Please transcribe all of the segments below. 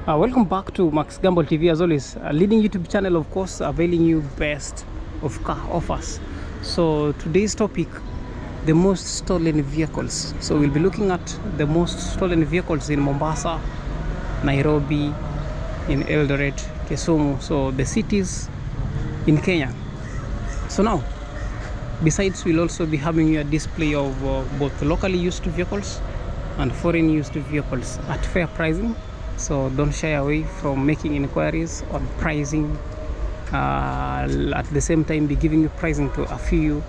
Welcome back to Max Gamble TV, as always, a leading YouTube channel, of course, availing you best of car offers. So today's topic, the most stolen vehicles. So we'll be looking at the most stolen vehicles in Mombasa, Nairobi, in Eldoret, Kisumu, so the cities in Kenya. So now, besides, we'll also be having a display of both locally used vehicles and foreign used vehicles at fair pricing. So don't shy away from making inquiries on pricing. At the same time, be giving you pricing to a few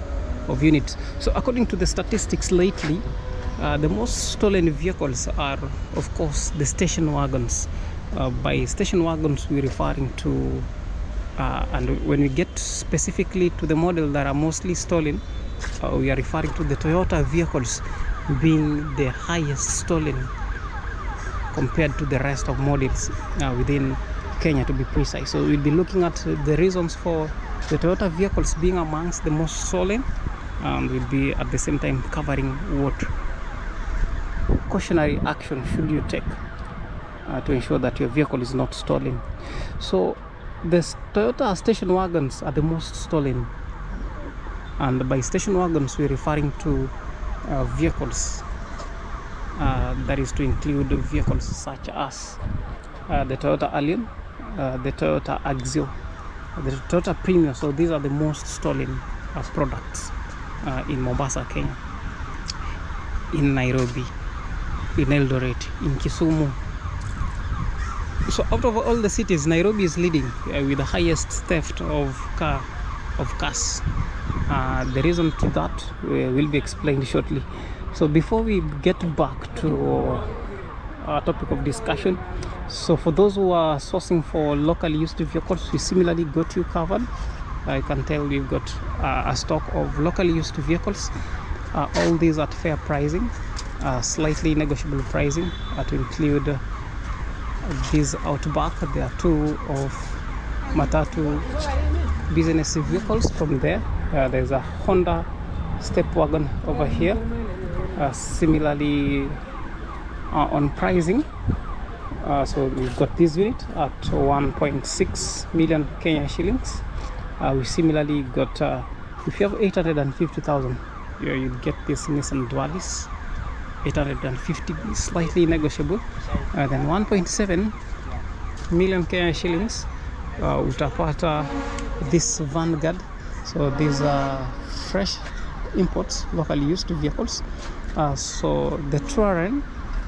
of units. So according to the statistics lately, the most stolen vehicles are, of course, the station wagons. By station wagons, we're referring to, and when we get specifically to the model that are mostly stolen, we are referring to the Toyota vehicles being the highest stolen compared to the rest of models within Kenya, to be precise. So we'll be looking at the reasons for the Toyota vehicles being amongst the most stolen, and we'll be at the same time covering what cautionary action should you take to ensure that your vehicle is not stolen. So the Toyota station wagons are the most stolen, and by station wagons we're referring to vehicles that is to include vehicles such as the Toyota Allion, the Toyota Axio, the Toyota Premio. So these are the most stolen products in Mombasa, Kenya, in Nairobi, in Eldoret, in Kisumu. So out of all the cities, Nairobi is leading with the highest theft of cars. The reason to that will be explained shortly. So before we get back to our topic of discussion, so for those who are sourcing for locally used vehicles, we similarly got you covered. I can tell we've got a stock of locally used vehicles, all these at fair pricing, slightly negotiable pricing, to include these Outback. There are two of Matatu business vehicles from there. There's a Honda Step Wagon over here. Similarly on pricing, so we've got this unit at 1.6 million Kenya shillings. We similarly got, if you have 850,000, you'd get this Nissan Dualis, 850, slightly negotiable. Then 1.7 million Kenya shillings, utapata this Vanguard. So these are fresh imports, locally used vehicles. So the Touareg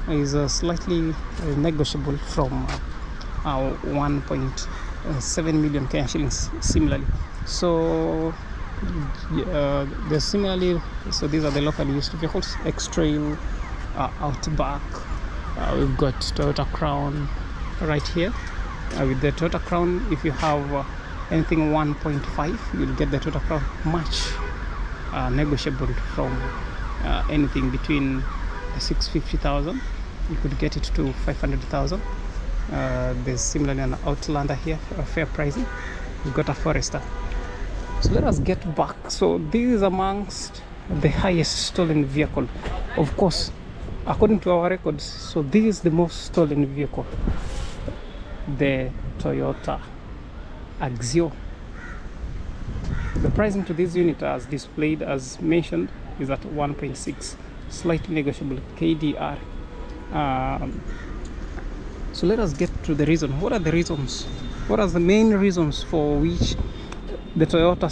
is slightly negotiable from 1.7 million Kenya shillings similarly. So there's similarly, so these are the locally used vehicles, X-Trail, Outback. We've got Toyota Crown right here. With the Toyota Crown, if you have anything 1.5, you'll get the Toyota Crown much negotiable from anything between 650,000. You could get it to 500,000. There's similarly an Outlander here, fair pricing. We've got a Forester. So let us get back. So this is amongst the highest stolen vehicle, of course, according to our records. So this is the most stolen vehicle, the Toyota Axio. The pricing to this unit, as displayed, as mentioned, is at 1.6, slightly negotiable KDR. So let us get to the reason. What are the reasons? What are the main reasons for which the Toyota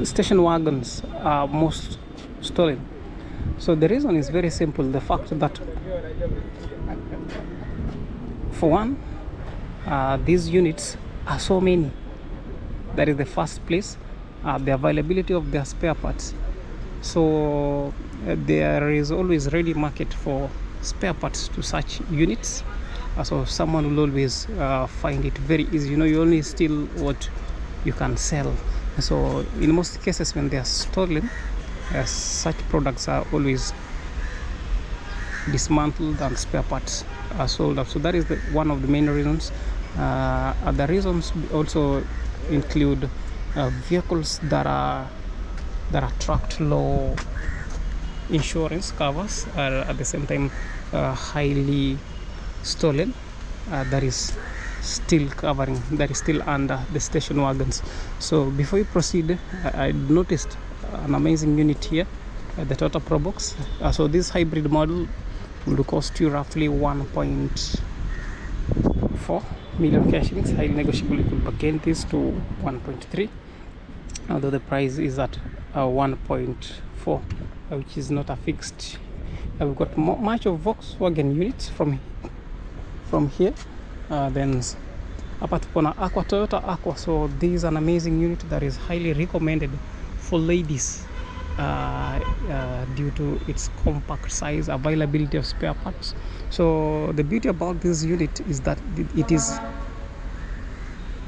station wagons are most stolen? So the reason is very simple. The fact that, for one, these units are so many. That is the first place. The availability of their spare parts. So there is always ready market for spare parts to such units. So someone will always find it very easy. You only steal what you can sell. So in most cases, when they are stolen, such products are always dismantled and spare parts are sold off. So that is one of the main reasons. Other reasons also include vehicles that attract low insurance covers are at the same time highly stolen. that is still under the station wagons. So before you proceed, I noticed an amazing unit here, the Toyota Probox. So this hybrid model will cost you roughly 1.4 million cash shillings. Highly negotiable. You could bargain this to 1.3, although the price is at 1.4, which is not a fixed. We've got much of Volkswagen units from here. Then hapa tuko na Aqua, Toyota Aqua. So this is an amazing unit that is highly recommended for ladies due to its compact size, availability of spare parts. So the beauty about this unit is that it is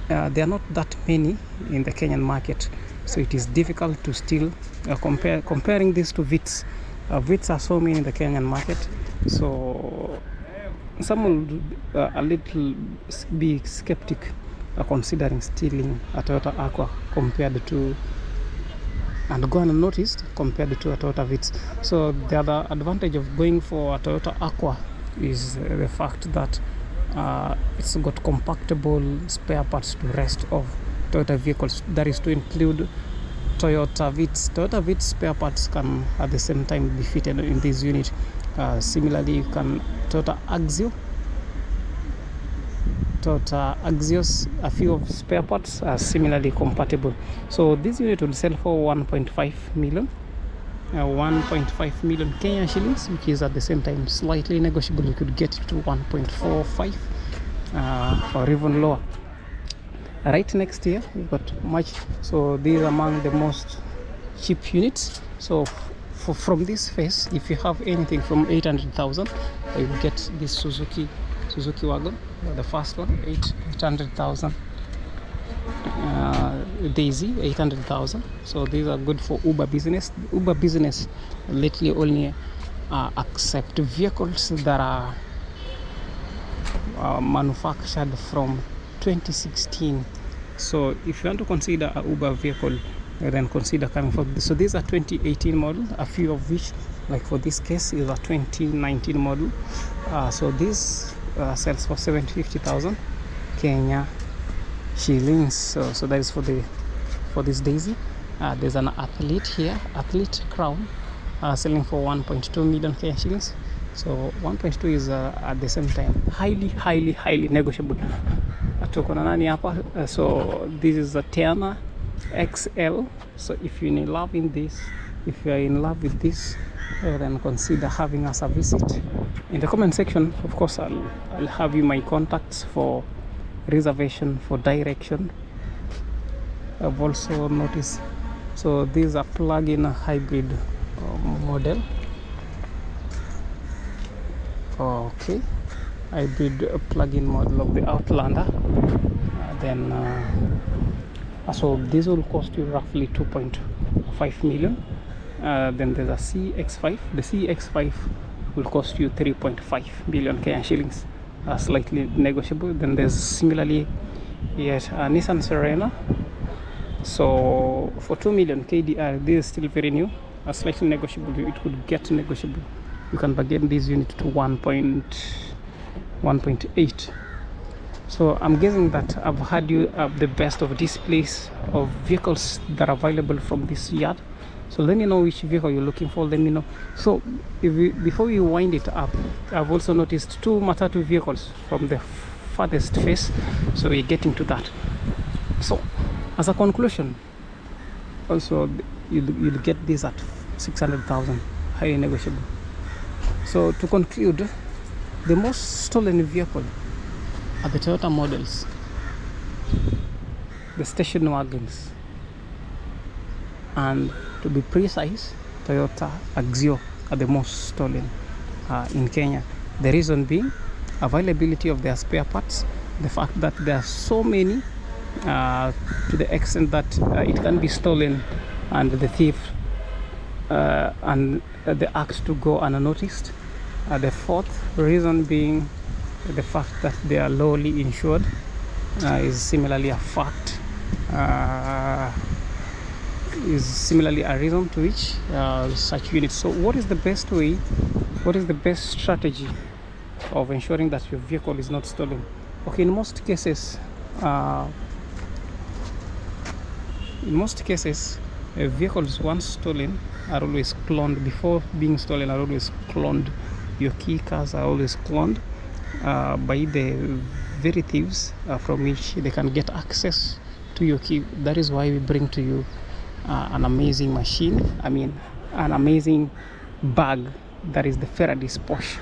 there are not that many in the Kenyan market, so it is difficult to still comparing this to Vitz. Vitz are so many in the Kenyan market, so some will a little be skeptic considering stealing a Toyota Aqua compared to, and go unnoticed compared to a Toyota Vitz. So the other advantage of going for a Toyota Aqua is the fact that it's got compactable spare parts to rest of Toyota vehicles. That is to include Toyota Vitz. Toyota Vitz spare parts can at the same time be fitted in this unit. Similarly, you can Toyota Axios, a few of spare parts are similarly compatible. So this unit will sell for 1.5 million. 1.5 million Kenyan shillings, which is at the same time slightly negotiable. You could get it to 1.45 or even lower. Right next here we've got much. So these are among the most cheap units. So from this phase, if you have anything from 800,000, you get this Suzuki wagon, the first one, 800,000. Daisy, 800,000. So these are good for Uber business. Uber business lately only accept vehicles that are manufactured from 2016. So if you want to consider a Uber vehicle, then consider coming for this. So these are 2018 model, a few of which, like for this case, is a 2019 model. So this sells for 750,000 Kenya shillings. So that is for this Daisy. There's an Athlete here, Athlete Crown, selling for 1.2 million Kenya shillings. So 1.2 is at the same time highly negotiable. Tuko na nani hapa? So this is a Tiana XL. So if you're in love with this, then consider having us a visit. In the comment section, of course, I'll have you my contacts for reservation, for direction. I've also noticed, so these are plug-in hybrid model. Okay, hybrid plug-in model of the Outlander. So this will cost you roughly 2.5 million. Then there's a CX5. The CX5 will cost you 3.5 million Kenyan shillings, slightly negotiable. Then there's similarly yet a Nissan Serena. So for 2 million KDR, this is still very new, slightly negotiable. It could get negotiable. You can bargain this unit to 1.8. So I'm guessing that I've had you the best of displays of vehicles that are available from this yard. So let me know which vehicle you're looking for. Let me know. So before we wind it up, I've also noticed 2 Matatu vehicles from the farthest face. So we're getting to that. So as a conclusion, also you'll get this at 600,000, highly negotiable. So to conclude, the most stolen vehicle are the Toyota models, the station wagons, and to be precise, Toyota Axio are the most stolen in Kenya. The reason being availability of their spare parts, the fact that there are so many to the extent that it can be stolen and the thief and the act to go unnoticed. The fourth reason being the fact that they are lowly insured is similarly a fact, is similarly a reason to which such units. So what is the best way, what is the best strategy of ensuring that your vehicle is not stolen. Okay, in most cases, vehicles once stolen are always cloned. Before being stolen are always cloned. Your key cards are always cloned by the very thieves from which they can get access to your key. That is why we bring to you an amazing machine, an amazing bag, that is the Ferradis Porsche.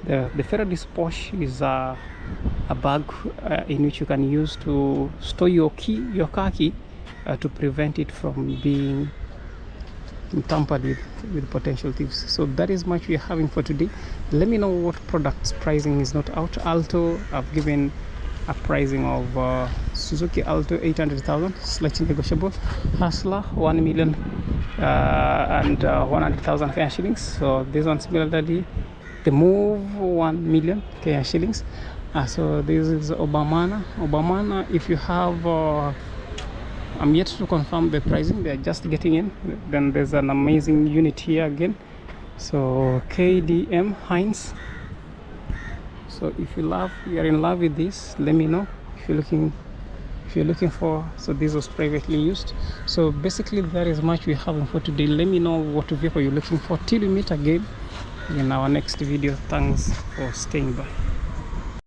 The Ferradis Porsche is a bag in which you can use to store your car key, to prevent it from being tampered with potential thieves. So that is much we are having for today. Let me know what products pricing is not out. Alto, I've given a pricing of Suzuki Alto 800,000, slightly negotiable. Hustler 1 million and 100,000 Kenya shillings. So this one similarly, the Move 1 million Kenya shillings. So this is Obamana. If you have I'm yet to confirm the pricing, they're just getting in. Then there's an amazing unit here again. So KDM Heinz. So if you're in love with this, let me know. If you're looking for, so this was privately used. So basically that is much we're having for today. Let me know what vehicle you're looking for. Till we meet again in our next video. Thanks for staying by.